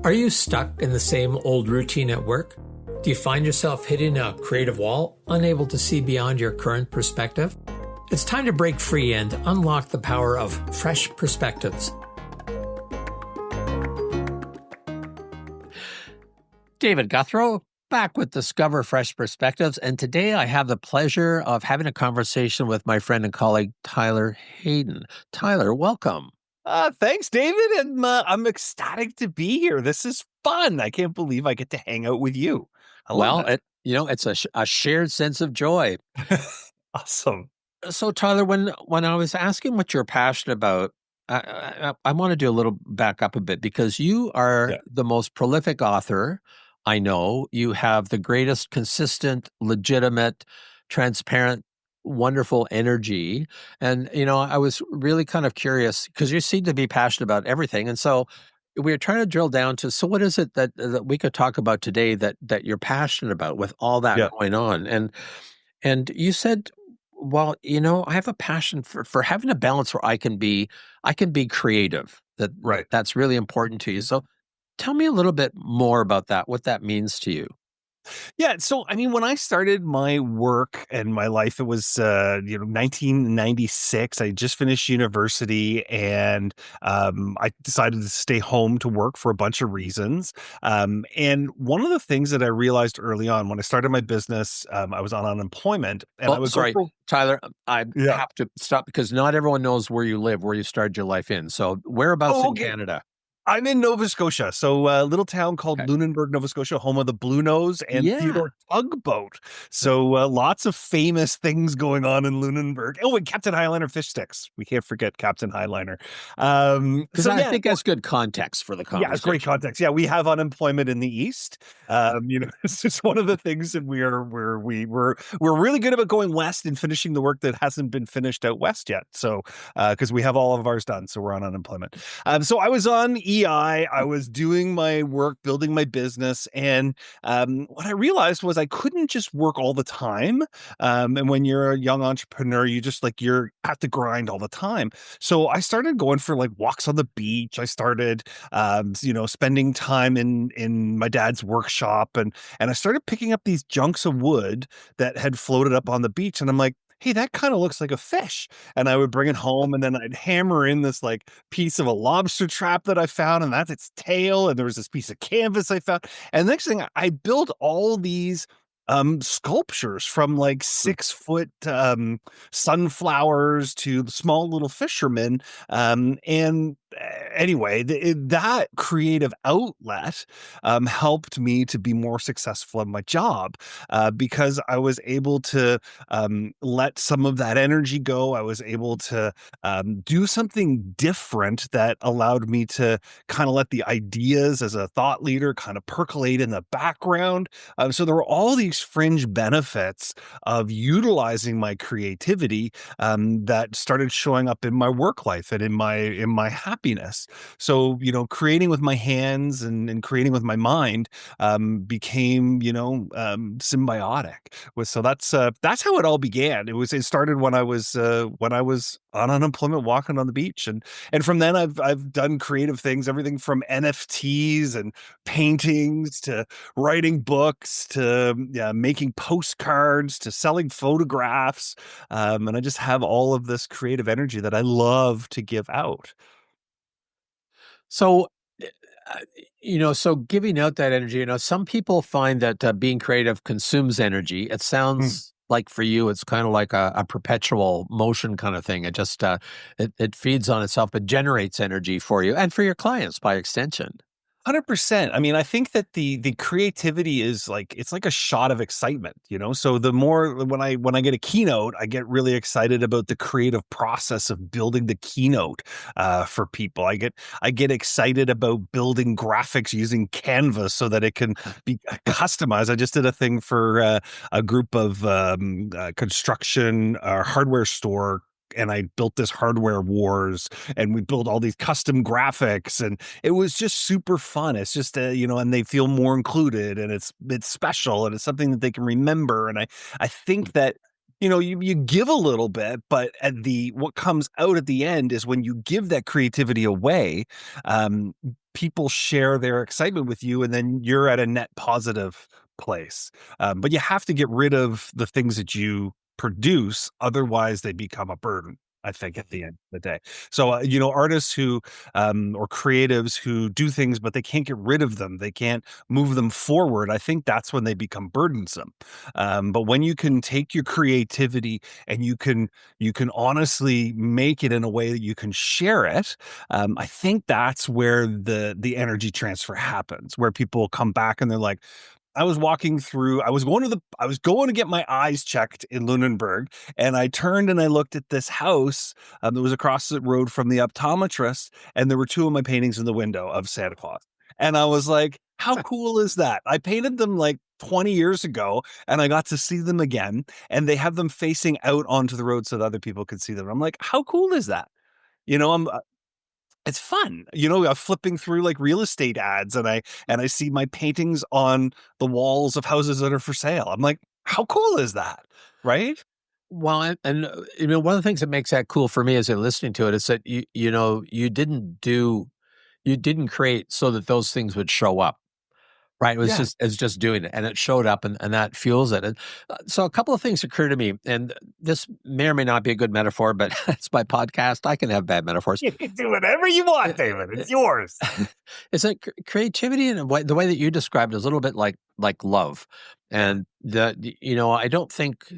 Are you stuck in the same old routine at work? Do you find yourself hitting a creative wall, unable to see beyond your current perspective? It's time to break free and unlock the power of fresh perspectives. David Gouthro, back with Discover Fresh Perspectives, and today I have the pleasure of having a conversation with my friend and colleague, Tyler Hayden. Tyler, welcome. Thanks, David, and I'm ecstatic to be here. This is fun. I can't believe I get to hang out with you. I love it. It's a shared sense of joy. Awesome. So, Tyler, when I was asking what you're passionate about, I want to do a little back up a bit because you are the most prolific author I know. You have the greatest consistent, legitimate, transparent, wonderful energy. And, I was really kind of curious because you seem to be passionate about everything. And so we are trying to drill down to, so what is it that we could talk about today that you're passionate about with all that going on? And you said, well, I have a passion for having a balance where I can be creative. That's really important to you. So tell me a little bit more about that, what that means to you. Yeah. So, when I started my work and my life, it was, 1996. I just finished university and I decided to stay home to work for a bunch of reasons. And one of the things that I realized early on when I started my business, I was on unemployment and I would Tyler, I have to stop because not everyone knows where you live, where you started your life in. So whereabouts in Canada? I'm in Nova Scotia, so a little town called Lunenburg, Nova Scotia, home of the Blue Nose and Theodore Tugboat. So lots of famous things going on in Lunenburg. Oh, and Captain Highliner fish sticks. We can't forget Captain Highliner. Because I think that's good context for the conversation. Yeah, it's great context. Yeah, we have unemployment in the East. It's just one of the things that we're really good about going west and finishing the work that hasn't been finished out west yet. So because we have all of ours done, so we're on unemployment. So I was on EI. I was doing my work, building my business, and what I realized was I couldn't just work all the time. And when you're a young entrepreneur, you're at the grind all the time. So I started going for walks on the beach. I started, spending time in my dad's workshop, and I started picking up these chunks of wood that had floated up on the beach, and I'm like, hey, that kind of looks like a fish. And I would bring it home and then I'd hammer in this piece of a lobster trap that I found, and that's its tail. And there was this piece of canvas I found. And next thing I built all these sculptures from 6-foot sunflowers to small little fishermen. And anyway, that creative outlet helped me to be more successful in my job because I was able to let some of that energy go. I was able to do something different that allowed me to kind of let the ideas as a thought leader kind of percolate in the background. So there were all these fringe benefits of utilizing my creativity that started showing up in my work life and in my happiness. So, creating with my hands and creating with my mind became, symbiotic. So that's how it all began. It started when I was on unemployment walking on the beach. And from then I've done creative things, everything from NFTs and paintings to writing books to making postcards to selling photographs. And I just have all of this creative energy that I love to give out. So, so giving out that energy, some people find that being creative consumes energy. It sounds like for you, it's kind of like a perpetual motion kind of thing. It just, it feeds on itself, but generates energy for you and for your clients by extension. 100%. I think that the creativity is it's like a shot of excitement, So the more when I get a keynote, I get really excited about the creative process of building the keynote for people. I get excited about building graphics using Canvas so that it can be customized. I just did a thing for a group of construction hardware store, and I built this hardware wars, and we built all these custom graphics, and it was just super fun. It's just, and they feel more included, and it's special, and it's something that they can remember. And I think that, you give a little bit, but what comes out at the end is when you give that creativity away, people share their excitement with you, and then you're at a net positive place. But you have to get rid of the things that you produce, otherwise they become a burden, I think, at the end of the day. So, artists who, or creatives who do things, but they can't get rid of them, they can't move them forward. I think that's when they become burdensome. But when you can take your creativity and you can honestly make it in a way that you can share it, I think that's where the energy transfer happens, where people come back and they're like, I was walking through, I was going to get my eyes checked in Lunenburg, and I turned and I looked at this house that was across the road from the optometrist, and there were two of my paintings in the window of Santa Claus. And I was like, how cool is that? I painted them like 20 years ago, and I got to see them again, and they have them facing out onto the road so that other people could see them. I'm like, how cool is that? I'm It's fun. Flipping through like real estate ads, and I see my paintings on the walls of houses that are for sale. I'm like, how cool is that? Right? Well, one of the things that makes that cool for me as I'm listening to it is that you didn't create so that those things would show up. Right, Yeah. it's just doing it, and it showed up, and that fuels it, and, so a couple of things occur to me, and this may or may not be a good metaphor, but it's my podcast, I can have bad metaphors. You can do whatever you want, David. It's yours. It's like creativity in a way, the way that you described is a little bit like love, Yeah. and I don't think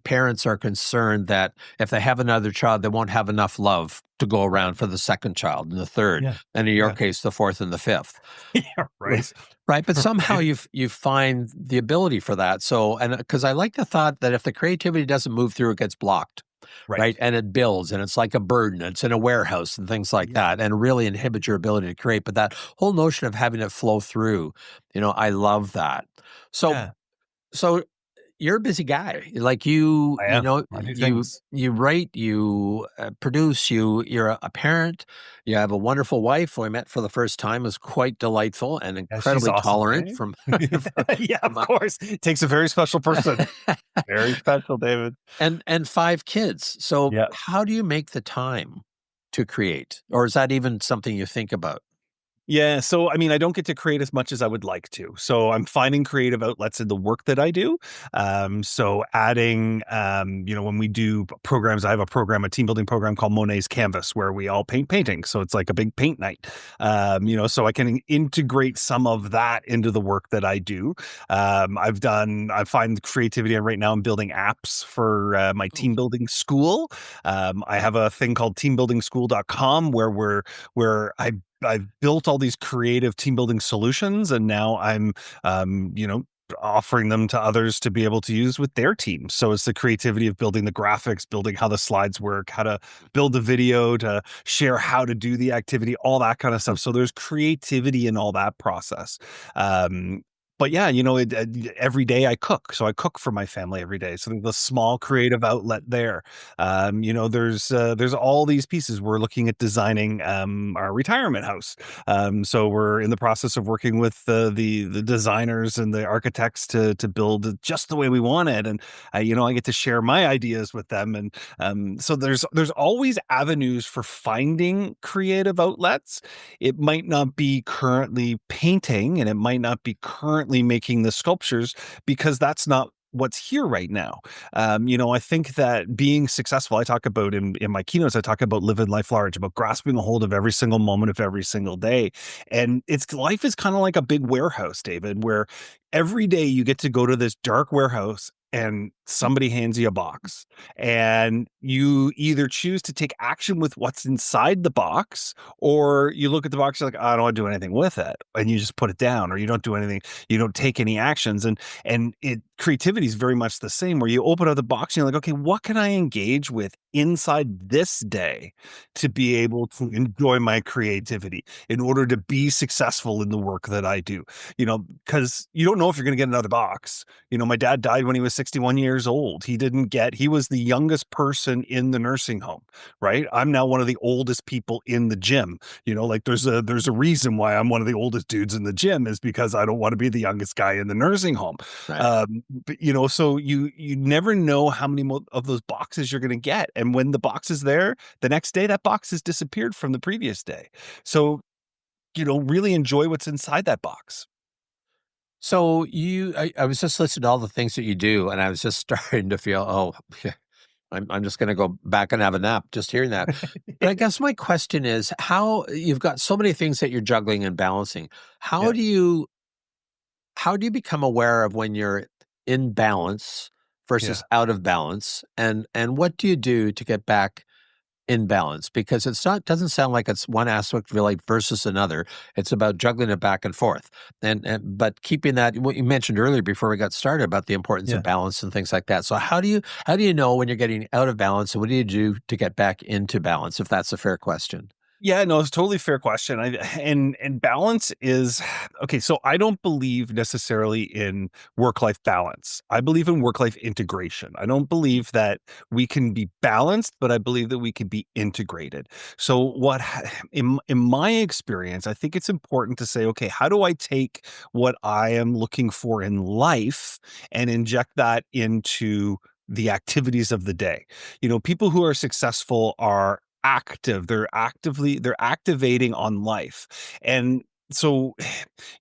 parents are concerned that if they have another child, they won't have enough love to go around for the second child and the third, Yeah. and in your Yeah. case, the fourth and the fifth. Yeah. Right. Right, but somehow Right. you find the ability for that. So, and because I like the thought that if the creativity doesn't move through, it gets blocked, Right. right? And it builds, and it's like a burden. It's in a warehouse and things like Yeah. that, and really inhibits your ability to create. But that whole notion of having it flow through, I love that. So, Yeah. so you're a busy guy. Like you, I am. I do things. you write, you produce, you're a parent. You have a wonderful wife who I met for the first time, was quite delightful and Yeah, she's incredibly awesome, tolerant right? from, Yeah, from of course. It takes a very special person. Very special, David. and 5 kids. So Yeah. how do you make the time to create? Or is that even something you think about? Yeah, so I mean, I don't get to create as much as I would like to. So I'm finding creative outlets in the work that I do. So adding, when we do programs, I have a team building program called Monet's Canvas, where we all paint paintings. So it's like a big paint night. So I can integrate some of that into the work that I do. I find creativity right now. I'm building apps for my Oh, team building school. I have a thing called teambuildingschool.com where I've built all these creative team building solutions, and now I'm, offering them to others to be able to use with their teams. So it's the creativity of building the graphics, building how the slides work, how to build the video, to share how to do the activity, all that kind of stuff. So there's creativity in all that process. Um, but yeah, every day I cook. So I cook for my family every day. So there's a small creative outlet there. There's all these pieces. We're looking at designing our retirement house. So we're in the process of working with the designers and the architects to build it just the way we want it. And I get to share my ideas with them. And so there's always avenues for finding creative outlets. It might not be currently painting, and it might not be currently making the sculptures, because that's not what's here right now. I think that being successful, I talk about in my keynotes, I talk about living life large, about grasping a hold of every single moment of every single day. And life is kind of like a big warehouse, David, where every day you get to go to this dark warehouse and somebody hands you a box, and you either choose to take action with what's inside the box, or you look at the box, you're like, I don't want to do anything with it, and you just put it down, or you don't do anything, you don't take any actions. And creativity is very much the same, where you open up the box and you're like, okay, what can I engage with inside this day to be able to enjoy my creativity in order to be successful in the work that I do? Because you don't know if you're going to get another box. My dad died when he was 61 years old. He was the youngest person in the nursing home, right? I'm now one of the oldest people in the gym. Like there's a reason why I'm one of the oldest dudes in the gym, is because I don't want to be the youngest guy in the nursing home. right. But so you never know how many of those boxes you're going to get. And when the box is there, the next day that box has disappeared from the previous day. So really enjoy what's inside that box. So I was just listening to all the things that you do, and I was just starting to feel, oh, yeah, I'm just going to go back and have a nap just hearing that. But I guess my question is, how you've got so many things that you're juggling and balancing. How Yeah. do you how do you become aware of when you're in balance Yeah. versus out of balance, and what do you do to get back in balance? Because it's not doesn't sound like it's one aspect really versus another. It's about juggling it back and forth. And but keeping that what you mentioned earlier before we got started about the importance of Yeah. balance and things like that. So how do you know when you're getting out of balance, and what do you do to get back into balance, if that's a fair question? Yeah, no, it's a totally fair question. And balance is okay. So I don't believe necessarily in work-life balance. I believe in work-life integration. I don't believe that we can be balanced, but I believe that we can be integrated. So in my experience, I think it's important to say, okay, how do I take what I am looking for in life and inject that into the activities of the day? People who are successful are active. They're activating on life. And so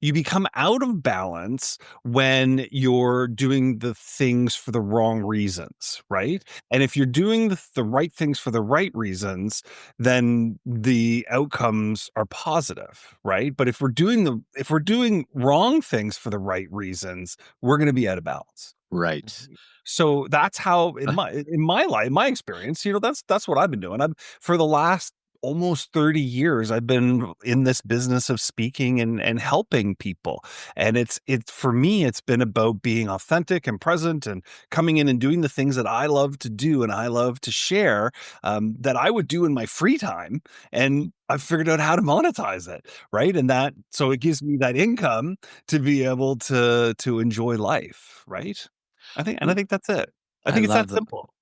you become out of balance when you're doing the things for the wrong reasons, right? And if you're doing the right things for the right reasons, then the outcomes are positive, right? But if we're doing wrong things for the right reasons, we're going to be out of balance. Right. So that's how in my life, in my experience, that's what I've been doing. I'm for the last almost 30 years, I've been in this business of speaking and helping people. And it's for me, it's been about being authentic and present and coming in and doing the things that I love to do and I love to share, that I would do in my free time. And I've figured out how to monetize it, right? And that so it gives me that income to be able to enjoy life, right? I think that's it. I I think it's love that the simple.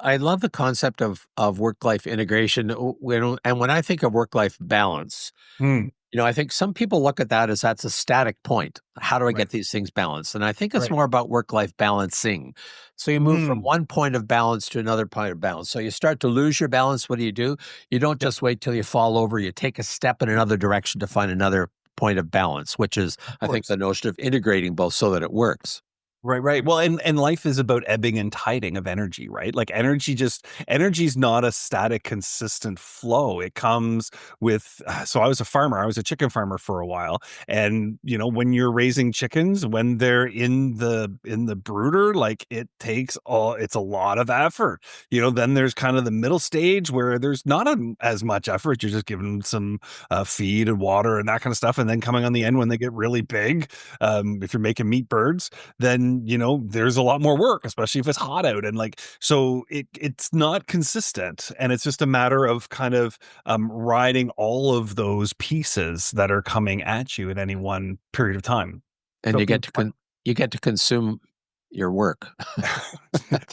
I love the concept of work life integration. When I think of work life balance, Mm, I think some people look at that as that's a static point. How do I right, get these things balanced? And I think it's right. more about work life balancing. So you move from Mm, one point of balance to another point of balance. So you start to lose your balance. What do? You don't yep, just wait till you fall over. You take a step in another direction to find another point of balance, which is, of I think, course. the notion of integrating both so that it works. Right, right. Well, and life is about ebbing and tiding of energy, right? Like energy is not a static, consistent flow. It comes with. So I was a farmer. I was a chicken farmer for a while, and when you're raising chickens, when they're in the brooder, like it's a lot of effort. Then there's kind of the middle stage where there's not as much effort. You're just giving them some feed and water and that kind of stuff, and then coming on the end when they get really big. If you're making meat birds, then there's a lot more work, especially if it's hot out, and like so it's not consistent, and it's just a matter of kind of riding all of those pieces that are coming at you at any one period of time. And So being you get to consume your work.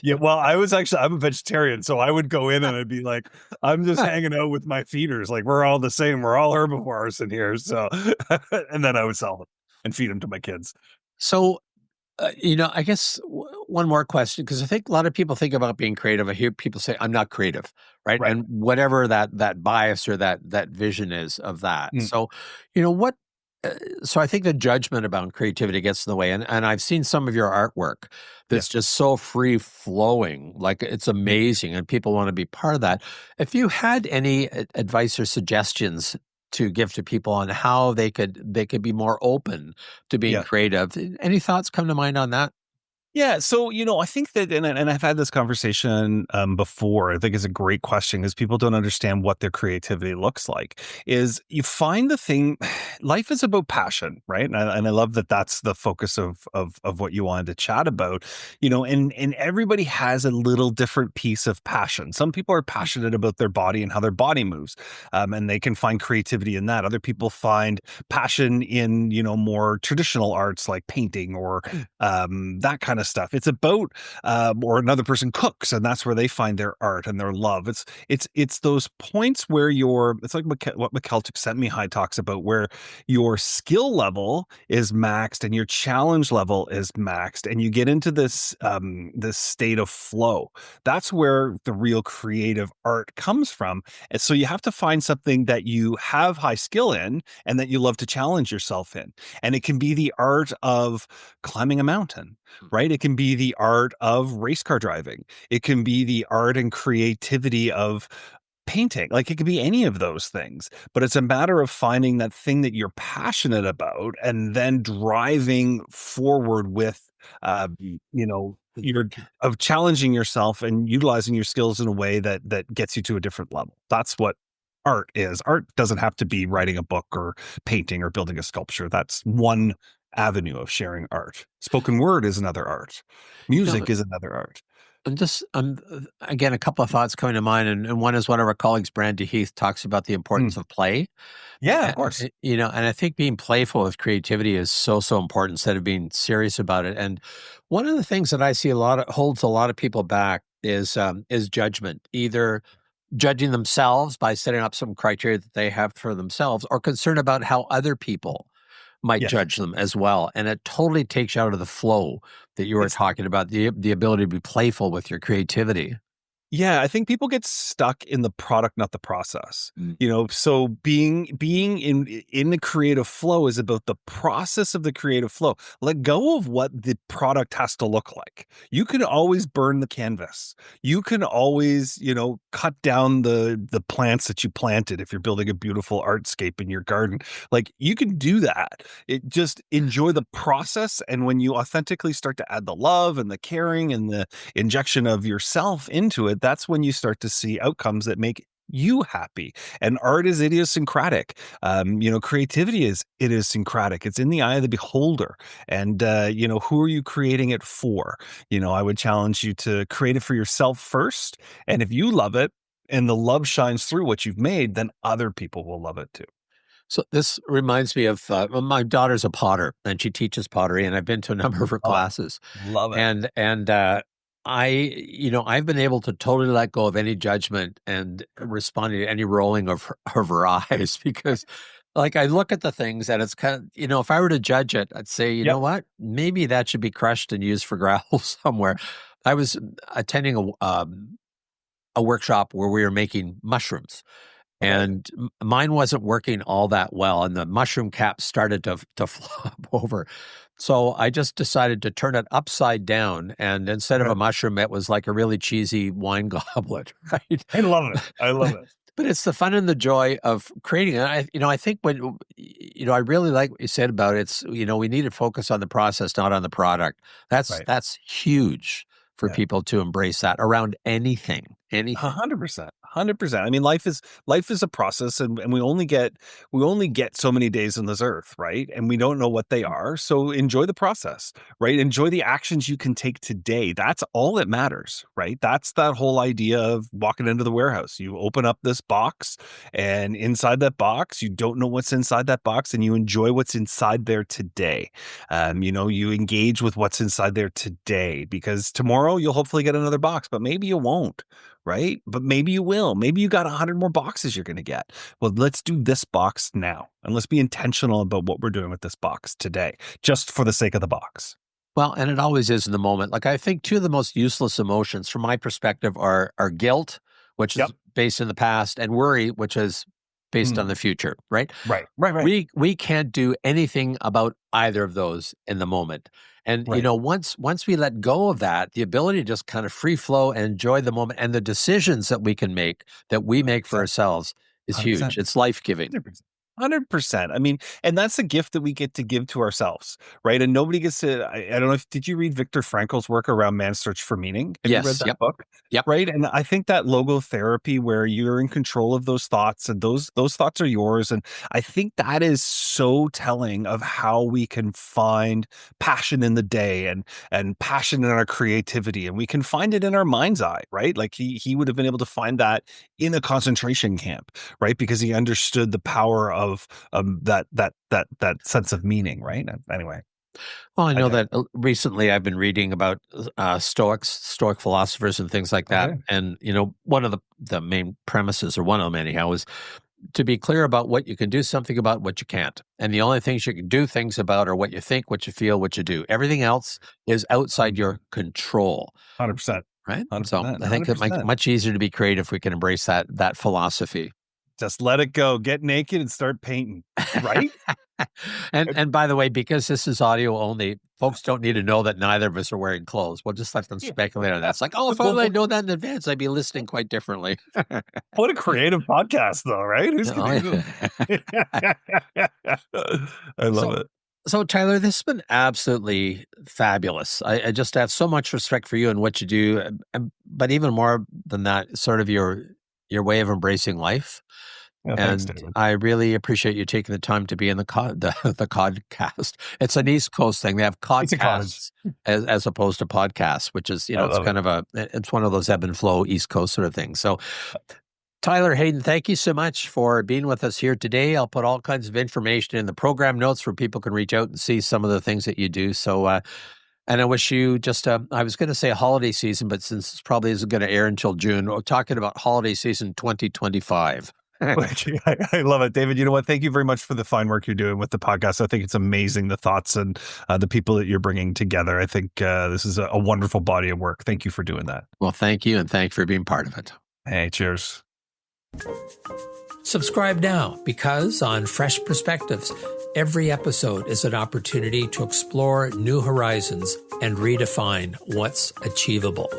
yeah, well, I'm a vegetarian, so I would go in and I'd be like, I'm just hanging out with my feeders, like we're all the same, we're all herbivores in here, so and then I would sell them and feed them to my kids. So, I guess one more question, because I think a lot of people think about being creative. I hear people say, "I'm not creative," right? Right. And whatever that bias or that vision is of that. Mm, So, what? So I think the judgment about creativity gets in the way, and I've seen some of your artwork yeah. that's just so free flowing, like it's Mm, amazing, and people want to be part of that. If you had any advice or suggestions to give to people on how they could be more open to being yeah. creative, any thoughts come to mind on that? Yeah, so I think that, and I've had this conversation before. I think it's a great question because people don't understand what their creativity looks like. Is you find the thing, life is about passion, right? And I love that that's the focus of what you wanted to chat about. And everybody has a little different piece of passion. Some people are passionate about their body and how their body moves, and they can find creativity in that. Other people find passion in more traditional arts like painting or that kind of of stuff. It's about, or another person cooks, and that's where they find their art and their love. It's those points where it's like what Mikkel Csikszentmihalyi talks about, where your skill level is maxed and your challenge level is maxed, and you get into this state of flow. That's where the real creative art comes from. And so you have to find something that you have high skill in and that you love to challenge yourself in. And it can be the art of climbing a mountain, right? It can be the art of race car driving. It can be the art and creativity of painting. Like, it could be any of those things, but it's a matter of finding that thing that you're passionate about and then driving forward with, you're of challenging yourself and utilizing your skills in a way that gets you to a different level. That's what art is. Art doesn't have to be writing a book or painting or building a sculpture. That's one avenue of sharing art. Spoken word is another art. No, Music is another art. I'm just, again, a couple of thoughts coming to mind, and one is one of our colleagues, Brandy Heath, talks about the importance of play. Yeah, of course. And I think being playful with creativity is so, so important instead of being serious about it. And one of the things that I see holds a lot of people back is judgment, either judging themselves by setting up some criteria that they have for themselves, or concern about how other people might Yes. judge them as well. And it totally takes you out of the flow that you were talking about, the ability to be playful with your creativity. Yeah, I think people get stuck in the product, not the process. Mm. So being in the creative flow is about the process of the creative flow. Let go of what the product has to look like. You can always burn the canvas. You can always, cut down the plants that you planted if you're building a beautiful artscape in your garden. Like, you can do that. It just enjoy the process, and when you authentically start to add the love and the caring and the injection of yourself into it, that's when you start to see outcomes that make you happy. And art is idiosyncratic. Creativity is idiosyncratic. It's in the eye of the beholder. And, who are you creating it for? I would challenge you to create it for yourself first. And if you love it and the love shines through what you've made, then other people will love it too. So this reminds me of my daughter's a potter, and she teaches pottery, and I've been to a number of her Oh, classes. love it. And I've been able to totally let go of any judgment and responding to any rolling of her eyes, because like I look at the things and it's kind of, if I were to judge it, I'd say, you know Yep. what, maybe that should be crushed and used for gravel somewhere. I was attending a workshop where we were making mushrooms, Okay. and mine wasn't working all that well, and the mushroom cap started to flop over. So I just decided to turn it upside down, and instead of a Okay. mushroom, it was like a really cheesy wine goblet, right? I love it. I love it. But it's the fun and the joy of creating it. I think I really like what you said about it's, we need to focus on the process, not on the product. Right. That's huge for Yeah. people to embrace that around anything, anything. 100%. 100%. I mean, life is a process, and we only get so many days on this earth, right? And we don't know what they are. So enjoy the process, right? Enjoy the actions you can take today. That's all that matters, right? That's that whole idea of walking into the warehouse. You open up this box, and inside that box, you don't know what's inside that box, and you enjoy what's inside there today. You engage with what's inside there today, because tomorrow you'll hopefully get another box, but maybe you won't, right? But maybe you will. Maybe you got 100 more boxes you're going to get. Well, let's do this box now, and let's be intentional about what we're doing with this box today, just for the sake of the box. Well, and it always is in the moment. Like, I think two of the most useless emotions from my perspective are guilt, which is Yep. based in the past, and worry, which is based on Mm. the future, right? Right. Right. Right. We can't do anything about either of those in the moment. And Right. once we let go of that, the ability to just kind of free flow and enjoy the moment and the decisions that we can make, that we make for 100%. ourselves, is 100%. huge. It's life-giving. 100%. I mean, and that's a gift that we get to give to ourselves, right? And nobody gets to. I don't know if did you read Viktor Frankl's work around Man's Search for Meaning? Have you read Yes. that Yep. book? Yep. Right. And I think that logotherapy, where you're in control of those thoughts, and those thoughts are yours. And I think that is so telling of how we can find passion in the day, and passion in our creativity, and we can find it in our mind's eye, right? Like he would have been able to find that in a concentration camp, right? Because he understood the power of that sense of meaning, right? Anyway. Well, I know that recently I've been reading about Stoic philosophers and things like that. Okay. And, one of the main premises, or one of them anyhow, is to be clear about what you can do something about, what you can't. And the only things you can do things about are what you think, what you feel, what you do. Everything else is outside your control. 100%. Right? 100%, So I think it might be much easier to be creative if we can embrace that philosophy. Just let it go. Get naked and start painting, right? And by the way, because this is audio only, folks don't need to know that neither of us are wearing clothes. We'll just let them speculate on that. It's like, if only I know that in advance, I'd be listening quite differently. What a creative podcast, though, right? Who's going to do I love it. So, Tyler, this has been absolutely fabulous. I just have so much respect for you and what you do, but even more than that, sort of your way of embracing life. Yeah, thanks, David. I really appreciate you taking the time to be in the codcast. It's an East Coast thing. They have codcasts as opposed to podcasts, which is, it's kind of it's one of those ebb and flow East Coast sort of things. So, Tyler Hayden, thank you so much for being with us here today. I'll put all kinds of information in the program notes where people can reach out and see some of the things that you do. So, and I wish you just, I was going to say a holiday season, but since this probably isn't going to air until June, we're talking about holiday season 2025. I love it, David. You know what? Thank you very much for the fine work you're doing with the podcast. I think it's amazing, the thoughts and the people that you're bringing together. I think this is a wonderful body of work. Thank you for doing that. Well, thank you, and thank you for being part of it. Hey, cheers. Subscribe now, because on Fresh Perspectives, every episode is an opportunity to explore new horizons and redefine what's achievable.